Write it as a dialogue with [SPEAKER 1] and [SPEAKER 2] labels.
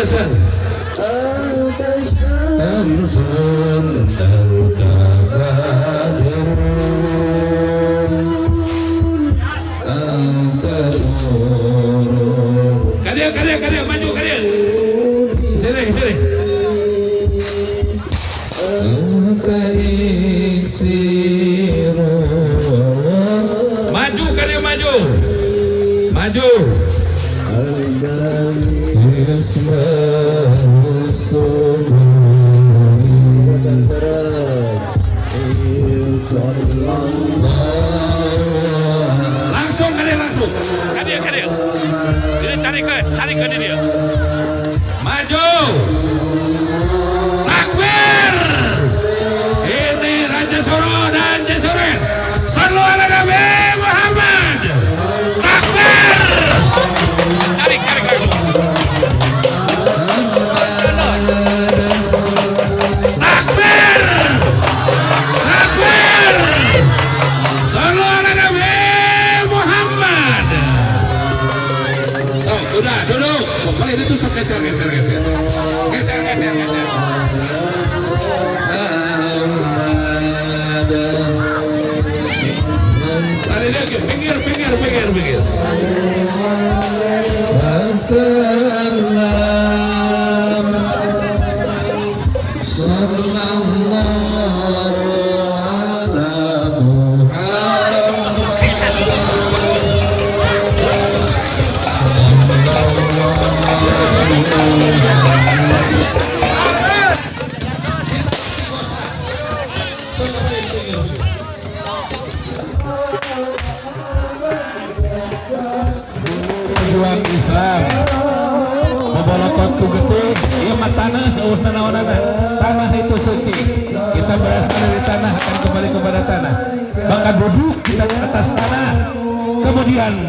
[SPEAKER 1] Hasan. Amsun dan Kadia maju kadia. Sini. Maju kadia maju. Langsung. Dia cari ke dia. Maju. Takbir. Ini Raja Soro dan Jesuren. Sallu ala Nabi Muhammad. Takbir. Cari langsung. Takbir. Sallu ala Nabi Muhammad. So, udah duduk. Kali ini tuh geser. Tadi dia ke pinggir. Perjuang Islam membolokot ku getih ieu mah tanah usna naonana tanah itu suci kita berasal dari tanah akan kembali kepada tanah maka duduk kita di atas tanah kemudian